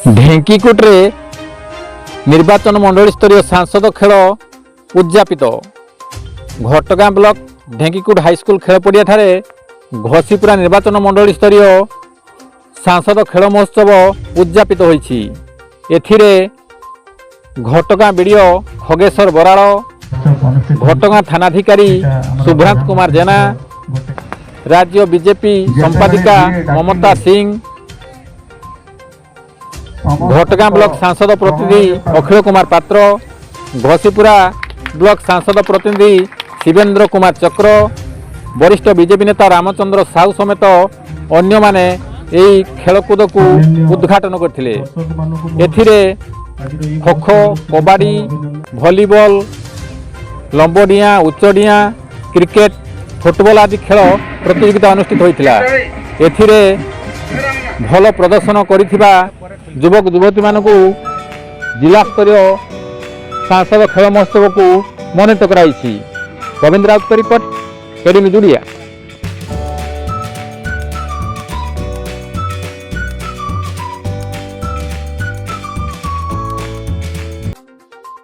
ढेंकीकुट्रे निर्वाचन मंडल स्तरीय सांसद खेल उद्यापित। घटगाँ ब्लॉक ढेंकीकुट हाईस्कूल खेल पड़िया ठारे घसीपुरा निर्वाचन मंडल स्तरीय सांसद खेल महोत्सव उद्यापित होईछि। एथिरे घटगाँ बीडीओ खगेश्वर बराड़, घटगाँ थानाधिकारी सुभ्रांत कुमार जेना, राज्य बीजेपी संपादिका ममता सिंह, घटगाँ ब्लॉक सांसद प्रतिनिधि अखिल कुमार पात्र, घसीपुरा ब्लॉक सांसद प्रतिनिधि शिवेन्द्र कुमार चक्र, वरिष्ठ बीजेपी नेता रामचंद्र साहू समेत अन्य माने एही खेलकूद को उद्घाटन करथिले। एथिरे खो खो, कबाडी, भलीबॉल, लंबडिया, उच्चडिया, क्रिकेट, फुटबॉल आदि खेल प्रतियोगिता अनुष्ठित होइथिला। एथिरे भल प्रदर्शन करिथिबा युवक युवती मानकु जिला स्तरीय सांसद खेल महोत्सव को मनोनीत कराइछि। Govind Raut report, AD news Odia.